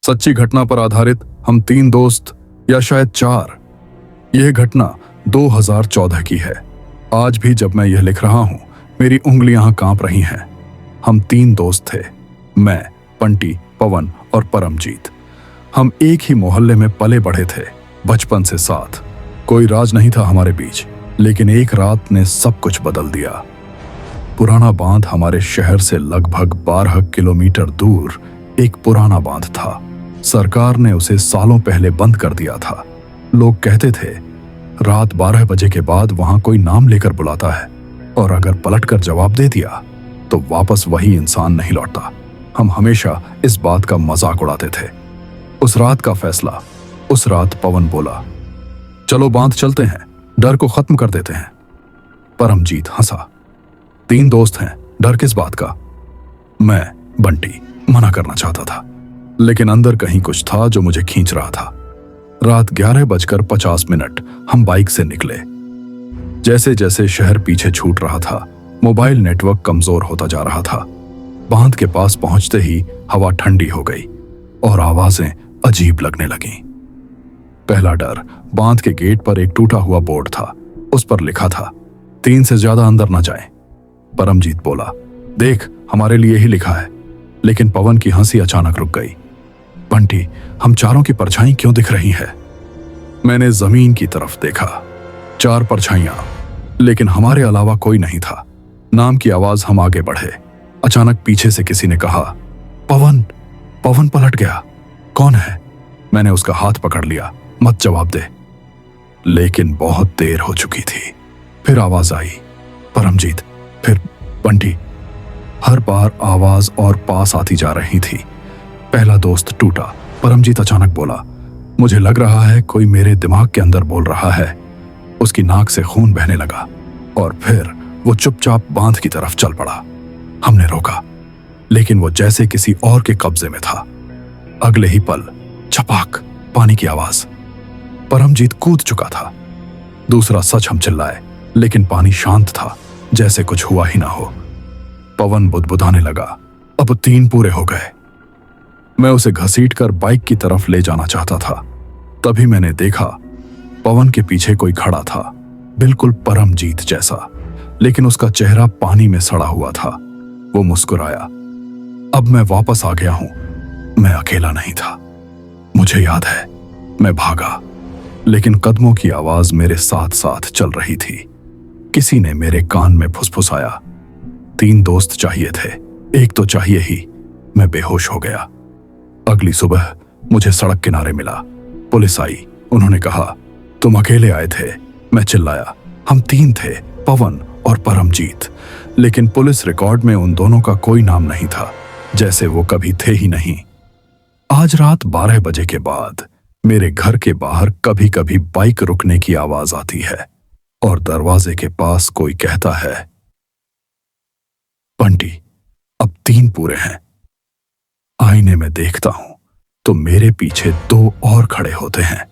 सच्ची घटना पर आधारित हम 3 दोस्त या शायद 4। यह घटना 2014 की है। आज भी जब मैं यह लिख रहा हूं मेरी उंगलियां कांप रही हैं। हम 3 दोस्त थे, मैं, बंटी, पवन और परमजीत। हम एक ही मोहल्ले में पले बढ़े थे, बचपन से साथ। कोई राज नहीं था हमारे बीच, लेकिन एक रात ने सब कुछ बदल दिया। पुराना बांध हमारे शहर से लगभग 12 किलोमीटर दूर एक पुराना बांध था। सरकार ने उसे सालों पहले बंद कर दिया था। लोग कहते थे रात 12 बजे के बाद वहां कोई नाम लेकर बुलाता है और अगर पलटकर जवाब दे दिया तो वापस वही इंसान नहीं लौटता। हम हमेशा इस बात का मजाक उड़ाते थे। उस रात का फैसला। उस रात पवन बोला, चलो बांध चलते हैं, डर को खत्म कर देते हैं। परमजीत हंसा, 3 दोस्त हैं, डर किस बात का। मैं, बंटी, मना करना चाहता था, लेकिन अंदर कहीं कुछ था जो मुझे खींच रहा था। रात 11:50 हम बाइक से निकले। जैसे जैसे शहर पीछे छूट रहा था, मोबाइल नेटवर्क कमजोर होता जा रहा था। बांध के पास पहुंचते ही हवा ठंडी हो गई और आवाजें अजीब लगने लगीं। पहला डर, बांध के गेट पर एक टूटा हुआ बोर्ड था। उस पर लिखा था 3 से ज्यादा अंदर न जाएं। परमजीत बोला, देख हमारे लिए ही लिखा है। लेकिन पवन की हंसी अचानक रुक गई। बंटी, हम चारों की परछाई क्यों दिख रही है। मैंने जमीन की तरफ देखा, 4 परछाइयां, लेकिन हमारे अलावा कोई नहीं था। नाम की आवाज, हम आगे बढ़े। अचानक पीछे से किसी ने कहा, पवन। पवन पलट गया। कौन है? मैंने उसका हाथ पकड़ लिया, मत जवाब दे। लेकिन बहुत देर हो चुकी थी। फिर आवाज आई, परमजीत, फिर बंटी। हर बार आवाज और पास आती जा रही थी। पहला दोस्त टूटा। परमजीत अचानक बोला, मुझे लग रहा है कोई मेरे दिमाग के अंदर बोल रहा है। उसकी नाक से खून बहने लगा और फिर वो चुपचाप बांध की तरफ चल पड़ा। हमने रोका, लेकिन वो जैसे किसी और के कब्जे में था। अगले ही पल छपाक, पानी की आवाज। परमजीत कूद चुका था। दूसरा सच, हम चिल्लाए, लेकिन पानी शांत था, जैसे कुछ हुआ ही ना हो। पवन बुदबुदाने लगा, अब 3 पूरे हो गए। मैं उसे घसीटकर बाइक की तरफ ले जाना चाहता था। तभी मैंने देखा पवन के पीछे कोई खड़ा था, बिल्कुल परमजीत जैसा, लेकिन उसका चेहरा पानी में सड़ा हुआ था। वो मुस्कुराया। अब मैं वापस आ गया हूं। मैं अकेला नहीं था। मुझे याद है, मैं भागा, लेकिन कदमों की आवाज मेरे साथ साथ चल रही थी। किसी ने मेरे कान में फुसफुसाया, 3 दोस्त चाहिए थे, एक तो चाहिए ही। मैं बेहोश हो गया। अगली सुबह मुझे सड़क किनारे मिला। पुलिस आई। उन्होंने कहा, तुम अकेले आए थे। मैं चिल्लाया, हम 3 थे, पवन और परमजीत। लेकिन पुलिस रिकॉर्ड में उन दोनों का कोई नाम नहीं था, जैसे वो कभी थे ही नहीं। आज रात 12 बजे के बाद मेरे घर के बाहर कभी कभी बाइक रुकने की आवाज आती है और दरवाजे के पास कोई कहता है, बंटी, अब 3 पूरे हैं। आईने में देखता हूं तो मेरे पीछे 2 और खड़े होते हैं।